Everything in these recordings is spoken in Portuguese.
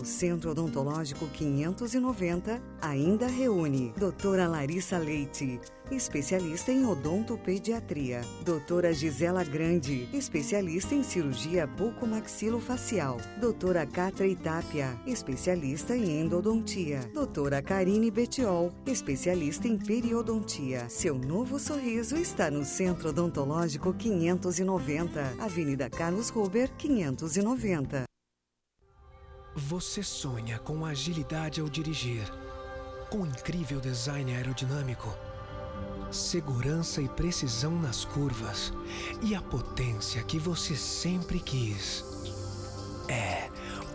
O Centro Odontológico 590 ainda reúne doutora Larissa Leite, especialista em odontopediatria. Doutora Gisela Grande, especialista em cirurgia bucomaxilofacial. Doutora Catra Itápia, especialista em endodontia. Doutora Karine Betiol, especialista em periodontia. Seu novo sorriso está no Centro Odontológico 590, Avenida Carlos Ruber, 590. Você sonha com agilidade ao dirigir, com incrível design aerodinâmico, segurança e precisão nas curvas e a potência que você sempre quis.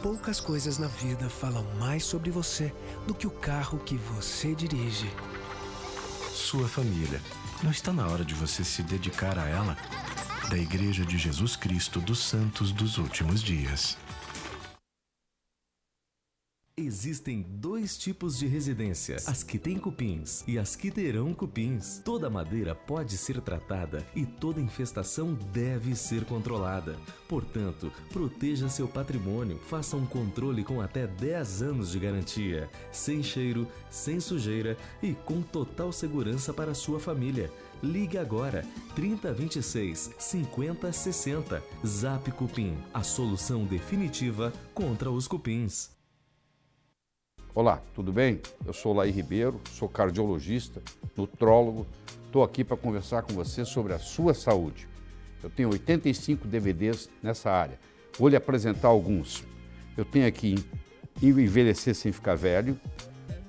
Poucas coisas na vida falam mais sobre você do que o carro que você dirige. Sua família. Não está na hora de você se dedicar a ela? Da Igreja de Jesus Cristo dos Santos dos Últimos Dias. Existem dois tipos de residência, as que têm cupins e as que terão cupins. Toda madeira pode ser tratada e toda infestação deve ser controlada. Portanto, proteja seu patrimônio, faça um controle com até 10 anos de garantia, sem cheiro, sem sujeira e com total segurança para a sua família. Ligue agora, 3026 5060. Zap Cupim, a solução definitiva contra os cupins. Olá, tudo bem? Eu sou Laí Ribeiro, sou cardiologista, nutrólogo. Estou aqui para conversar com você sobre a sua saúde. Eu tenho 85 DVDs nessa área. Vou lhe apresentar alguns. Eu tenho aqui Envelhecer Sem Ficar Velho,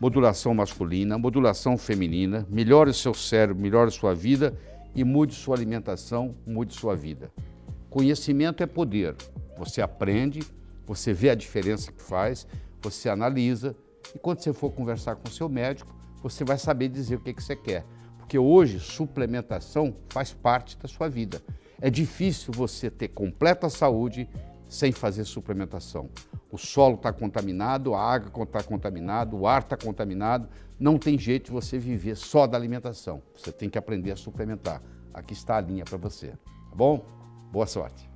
Modulação Masculina, Modulação Feminina, Melhore o seu cérebro, melhore sua vida e mude sua alimentação, mude sua vida. Conhecimento é poder. Você aprende, você vê a diferença que faz, você analisa. E quando você for conversar com o seu médico, você vai saber dizer o que você quer. Porque hoje, suplementação faz parte da sua vida. É difícil você ter completa saúde sem fazer suplementação. O solo está contaminado, a água está contaminada, o ar está contaminado. Não tem jeito de você viver só da alimentação. Você tem que aprender a suplementar. Aqui está a linha para você. Tá bom? Boa sorte.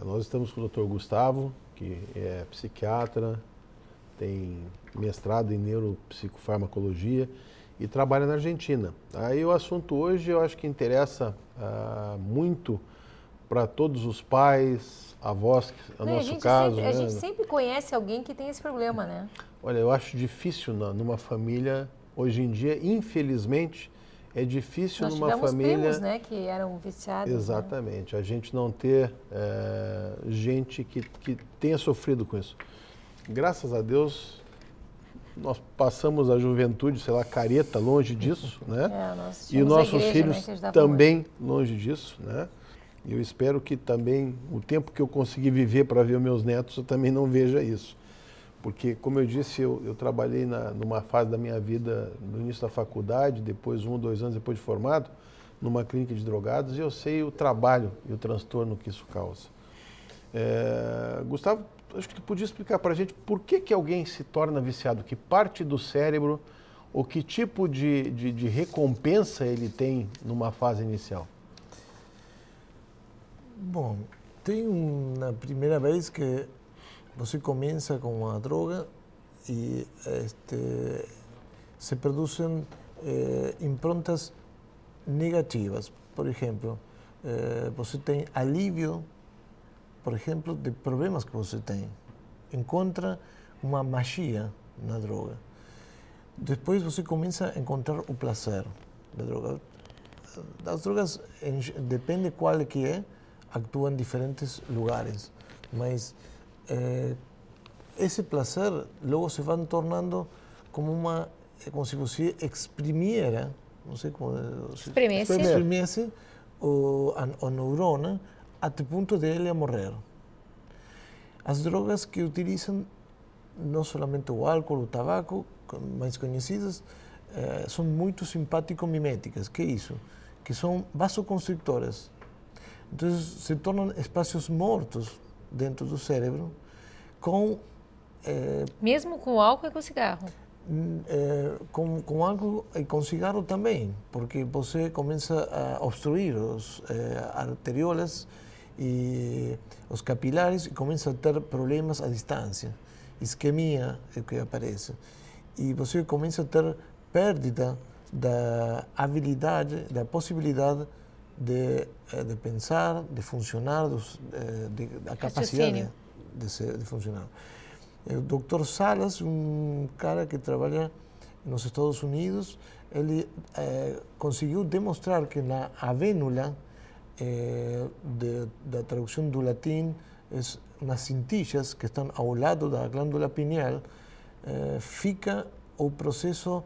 Nós estamos com o Dr. Gustavo, que é psiquiatra, tem mestrado em neuropsicofarmacologia e trabalha na Argentina. Aí o assunto hoje eu acho que interessa muito para todos os pais, avós, no nosso caso. A gente sempre conhece alguém que tem esse problema, né? Olha, eu acho difícil numa família, hoje em dia, infelizmente, é difícil numa família... Nós tivemos primos, né, que eram viciados. Exatamente. Né? A gente não ter gente que tenha sofrido com isso. Graças a Deus, nós passamos a juventude, sei lá, careta, longe disso, né? E nossos filhos também longe disso, né? E eu espero que também, o tempo que eu consegui viver para ver os meus netos, eu também não veja isso. Porque, como eu disse, eu trabalhei numa fase da minha vida, no início da faculdade, depois 1 ou 2 anos depois de formado, numa clínica de drogados, e eu sei o trabalho e o transtorno que isso causa. Gustavo, acho que tu podia explicar para a gente por que alguém se torna viciado, que parte do cérebro, ou que tipo de recompensa ele tem numa fase inicial? Bom, tem uma primeira vez que você começa com a droga e se produzem improntas negativas. Por exemplo, você tem alívio, por exemplo, de problemas que você tem. Encontra uma magia na droga. Depois você começa a encontrar o prazer da droga. As drogas, depende qual que é, atuam em diferentes lugares, mas esse prazer logo se vai tornando como se você exprimisse, não sei como exprimisse o neurônio até o ponto de ele morrer. As drogas que utilizam não somente o álcool, o tabaco, mais conhecidas, são muito simpático-miméticas. Que é isso? Que são vasoconstrictoras. Então, se tornam espaços mortos dentro do cérebro com... Mesmo com o álcool e com o cigarro? com algo e com cigarro também, porque você começa a obstruir as arteriolas e os capilares e começa a ter problemas à distância. Isquemia é o que aparece. E você começa a ter perda da habilidade, da possibilidade de pensar, de funcionar, da capacidade de funcionar. O Dr. Salas, um cara que trabalha nos Estados Unidos, ele conseguiu demonstrar que na avênula, da tradução do latim, nas cintilhas que estão ao lado da glândula pineal, fica o processo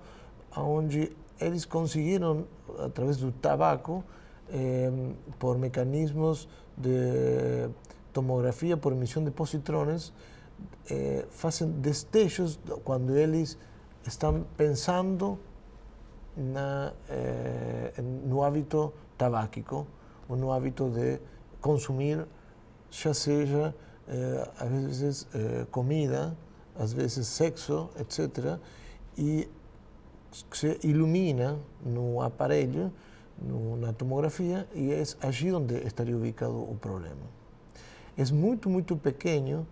onde eles conseguiram, através do tabaco, por mecanismos de tomografia por emissão de positrones, fazem destellos quando eles estão pensando no hábito tabáquico ou no hábito de consumir, já seja às vezes comida, às vezes sexo, etc. E se ilumina no aparelho, na tomografia, e é allí onde estaria ubicado o problema. É muito, muito pequeno,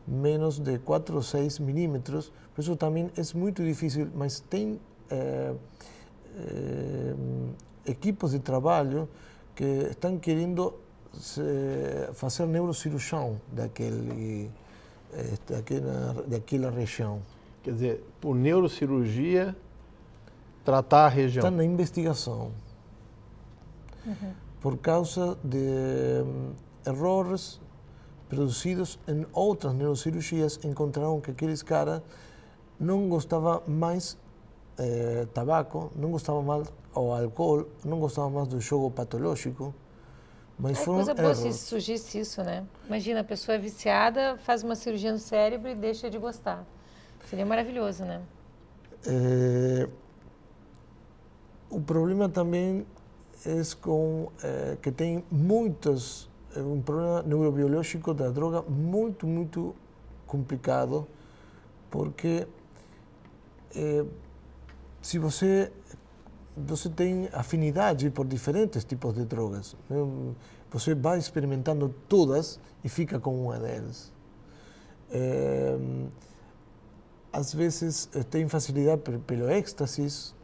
menos de 4 ou 6 milímetros, por isso também é muito difícil, mas tem equipos de trabalho que estão querendo fazer neurocirurgião daquela região. Quer dizer, por neurocirurgia, tratar a região. Está na investigação. Por causa de erros produzidos em outras neurocirurgias, encontraram que aqueles caras não gostavam mais tabaco, não gostavam mais do álcool, não gostavam mais do jogo patológico. Mas foram coisa boa erros. se surgisse isso, né? Imagina, a pessoa é viciada, faz uma cirurgia no cérebro e deixa de gostar. Seria maravilhoso, né? O problema também é que tem um problema neurobiológico da droga muito, muito complicado, porque se você tem afinidade por diferentes tipos de drogas, você vai experimentando todas e fica com uma delas. Às vezes tem facilidade pelo êxtase,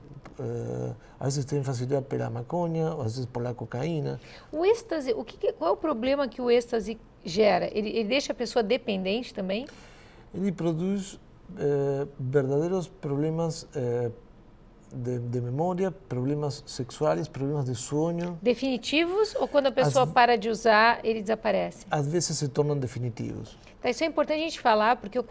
às vezes tem facilidade pela maconha, às vezes pela cocaína. O êxtase, qual é o problema que o êxtase gera? Ele deixa a pessoa dependente também? Ele produz verdadeiros problemas de memória, problemas sexuais, problemas de sonho. Definitivos ou quando a pessoa para de usar, ele desaparece? Às vezes se tornam definitivos. Tá, isso é importante a gente falar, porque eu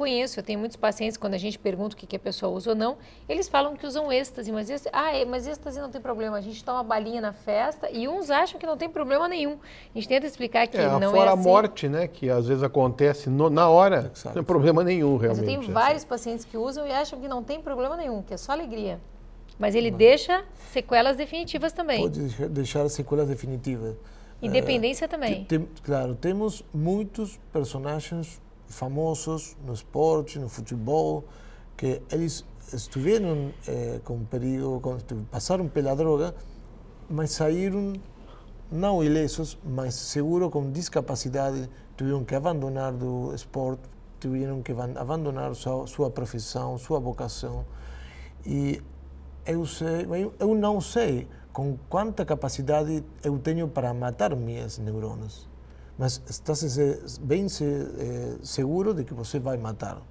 tenho muitos pacientes, quando a gente pergunta o que a pessoa usa ou não, eles falam que usam êxtase, mas êxtase não tem problema, a gente toma balinha na festa e uns acham que não tem problema nenhum. A gente tenta explicar que não é assim. Fora a morte, né, que às vezes acontece na hora, não tem problema nenhum, realmente. Mas eu tenho vários pacientes que usam e acham que não tem problema nenhum, que é só alegria. Mas ele deixa sequelas definitivas também. Pode deixar sequelas definitivas. E dependência também. Claro, temos muitos personagens famosos no esporte, no futebol, que eles estiveram com perigo, passaram pela droga, mas saíram não ilesos, mas seguro com discapacidade, tiveram que abandonar do esporte, tiveram que abandonar sua profissão, sua vocação. E eu não sei com quanta capacidade eu tenho para matar minhas neurônios, mas está bem seguro de que você vai matar,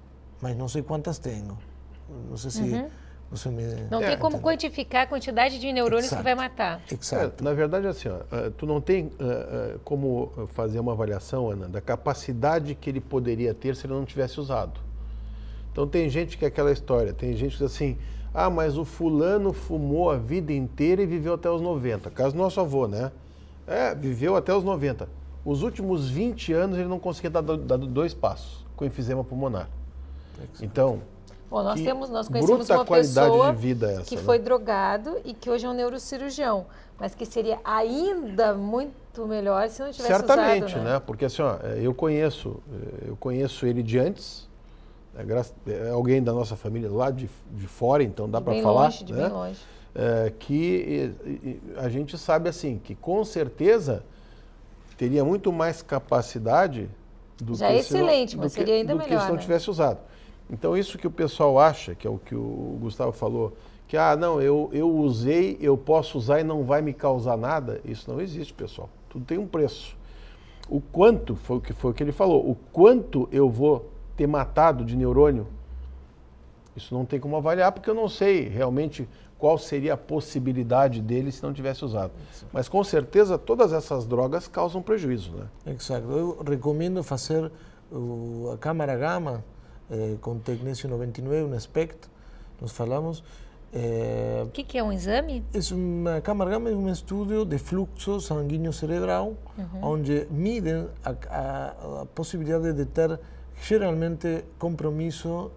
mas não sei quantas tenho. Não sei se você me... Não tem como quantificar a quantidade de neurônios que vai matar. Exato. Na verdade, assim, tu não tem como fazer uma avaliação, Ana, da capacidade que ele poderia ter se ele não tivesse usado. Então tem gente que é aquela história, tem gente que diz assim, mas o fulano fumou a vida inteira e viveu até os 90. Caso do nosso avô, né? Viveu até os 90. Os últimos 20 anos ele não conseguia dar 2 passos com enfisema pulmonar. Então, bom, nós conhecemos uma pessoa de vida essa, que foi drogado e que hoje é um neurocirurgião, mas que seria ainda muito melhor se não tivesse certamente, usado, né? Porque assim, eu conheço ele de antes, é alguém da nossa família lá de fora, então dá para falar. Longe, bem longe. Que a gente sabe assim, que com certeza teria muito mais capacidade do já que é excelente, mas seria ainda melhor, se não tivesse usado. Então isso que o pessoal acha, que é o que o Gustavo falou, que não, eu usei, eu posso usar e não vai me causar nada, isso não existe, pessoal. Tudo tem um preço. O quanto, foi o que ele falou, o quanto eu vou ter matado de neurônio, isso não tem como avaliar, porque eu não sei realmente qual seria a possibilidade dele se não tivesse usado. Mas com certeza todas essas drogas causam prejuízo, né? Exato. Eu recomendo fazer a câmara gama com Tecnésio 99, um SPECT, nós falamos. O que é um exame? A câmara gama é um estudo de fluxo sanguíneo cerebral, onde midem a possibilidade de ter geralmente compromisso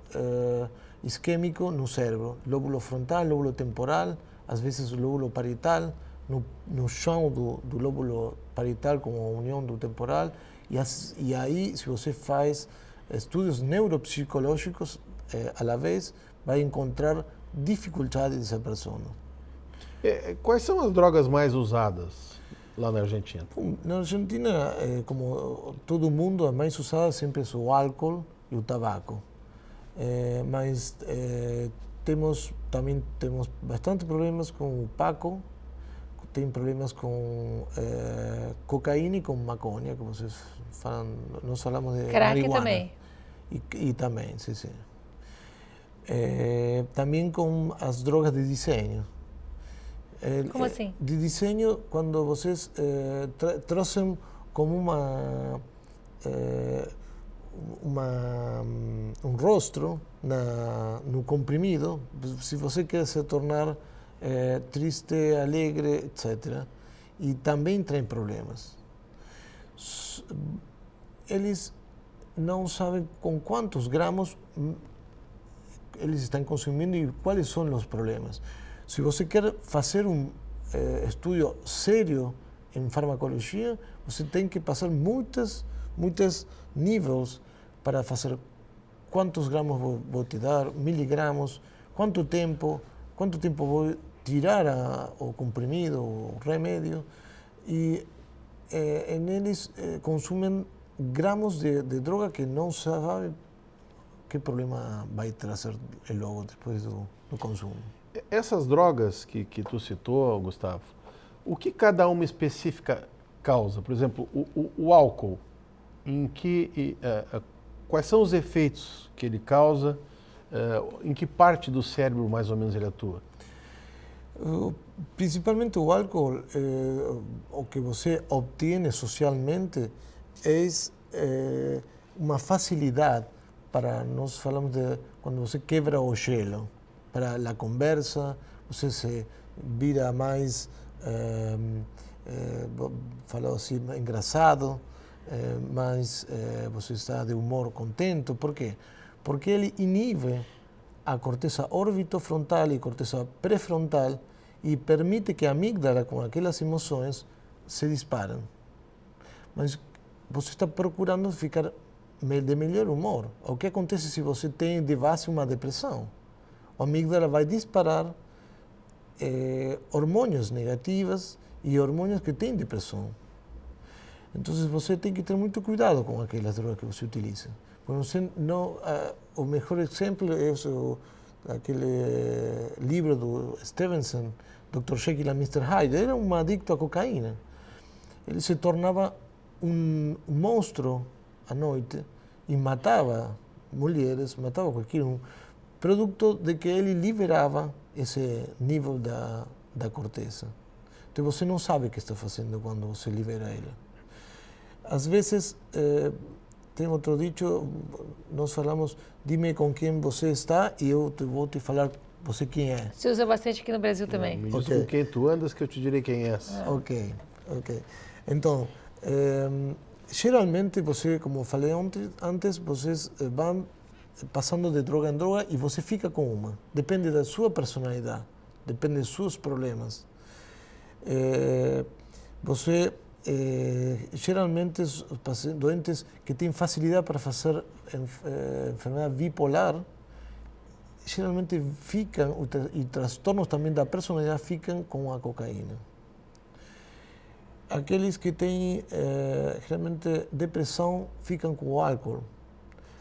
isquêmico no cérebro, lóbulo frontal, lóbulo temporal, às vezes o lóbulo parietal, no chão do lóbulo parietal com a união do temporal, e aí, se você faz estudos neuropsicológicos à la vez, vai encontrar dificuldade dessa pessoa. Quais são as drogas mais usadas lá na Argentina? Na Argentina, como todo mundo, a mais usada sempre é o álcool e o tabaco. Mas também temos bastante problemas com o paco, tem problemas com cocaína e com maconha, que vocês falam, nós falamos de crack marihuana. Também. E também, sim, sim. Também com as drogas de desenho. Como assim? De desenho, quando vocês trouxem como um rosto no comprimido, se você quer se tornar triste, alegre, etc. E também tem problemas. Eles não sabem com quantos gramas eles estão consumindo e quais são os problemas. Se você quer fazer um estudo sério em farmacologia, você tem que passar muitos níveis para fazer quantos gramas vou te dar, miligramas, quanto tempo vou tirar o comprimido, o remédio. E eles consumem gramos de droga que não sabem que problema vai trazer logo depois do consumo. Essas drogas que tu citou, Gustavo, o que cada uma específica causa? Por exemplo, o álcool, quais são os efeitos que ele causa, em que parte do cérebro mais ou menos ele atua? Principalmente o álcool, o que você obtém socialmente é uma facilidade para, nós falamos de quando você quebra o gelo, para a conversa, você se vira mais, falou assim, engraçado, mas você está de humor contente. Por quê? Porque ele inibe a corteza orbitofrontal e corteza pré-frontal e permite que a amígdala, com aquelas emoções, se disparem. Mas você está procurando ficar de melhor humor. O que acontece se você tem de base uma depressão? A amígdala vai disparar hormônios negativos e hormônios que têm depressão. Então você tem que ter muito cuidado com aquelas drogas que você utiliza. Você não, o melhor exemplo é aquele livro do Stevenson, Dr. Jekyll and Mr. Hyde. Era um adicto à cocaína. Ele se tornava um monstro à noite e matava mulheres, matava qualquer um, produto de que ele liberava esse nível da corteza. Então você não sabe o que está fazendo quando você libera ele. Às vezes, tem outro dicho, nós falamos, dime com quem você está e eu vou te falar você quem é. Se usa bastante aqui no Brasil também. Me diz com quem tu andas que eu te direi quem és. Ok. Então, geralmente você, como falei antes, vocês vão passando de droga em droga e você fica com uma. Depende da sua personalidade, depende dos seus problemas. Você geralmente os doentes que têm facilidade para fazer enfermidade bipolar, geralmente ficam, e transtornos também da personalidade ficam com a cocaína. Aqueles que têm geralmente depressão ficam com o álcool.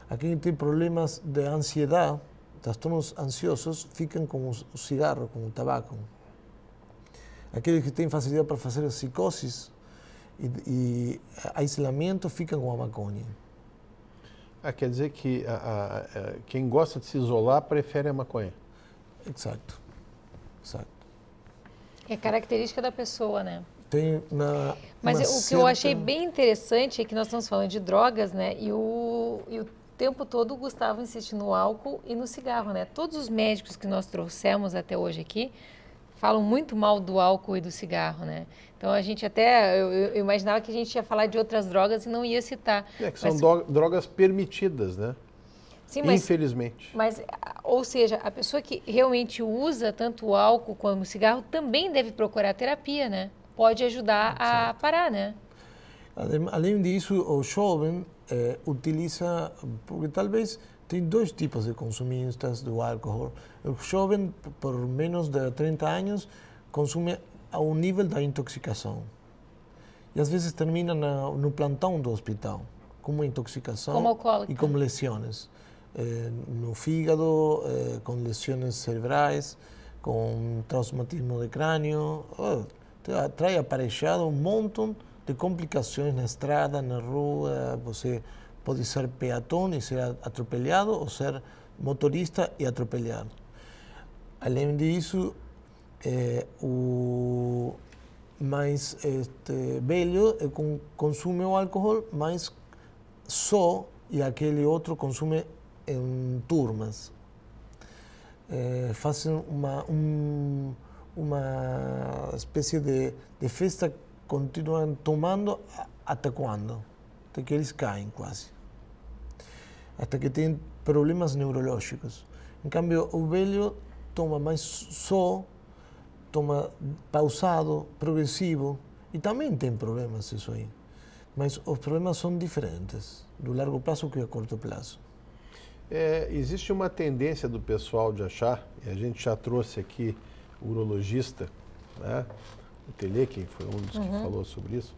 Aqueles que têm problemas de ansiedade, transtornos ansiosos, ficam com o cigarro, com o tabaco. Aqueles que têm facilidade para fazer psicoses e isolamento ficam com a maconha. Quer dizer que quem gosta de se isolar prefere a maconha. Exato. Exato. É característica da pessoa, né? Mas o que eu achei bem interessante é que nós estamos falando de drogas, né? E o tempo todo o Gustavo insiste no álcool e no cigarro, né? Todos os médicos que nós trouxemos até hoje aqui falam muito mal do álcool e do cigarro, né? Então a gente eu imaginava que a gente ia falar de outras drogas e não ia citar. Que são drogas permitidas, né? Sim, infelizmente. Ou seja, a pessoa que realmente usa tanto o álcool quanto o cigarro também deve procurar terapia, né? Pode ajudar a parar, né? Além disso, o jovem utiliza, porque talvez tem dois tipos de consumistas do álcool. O jovem, por menos de 30 anos, consome a um nível da intoxicação. E às vezes termina no plantão do hospital, com uma intoxicação e com lesões. No fígado, com lesões cerebrais, com traumatismo de crânio. Traz aparejado um montão de complicações na estrada, na rua. Você pode ser peatão e ser atropelado, ou ser motorista e atropelado. Além disso, o mais velho consome o álcool, mas só, e aquele outro consome em turmas. Fazem uma espécie de festa, continuam tomando até quando? Até que eles caem quase. Até que têm problemas neurológicos. Em cambio, o velho toma mais só, toma pausado, progressivo, e também tem problemas isso aí. Mas os problemas são diferentes, do largo prazo que a curto prazo. Existe uma tendência do pessoal de achar, e a gente já trouxe aqui o urologista, né? O Telê, quem foi um dos que falou sobre isso.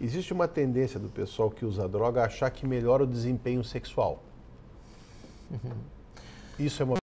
Existe uma tendência do pessoal que usa droga a achar que melhora o desempenho sexual. Isso é uma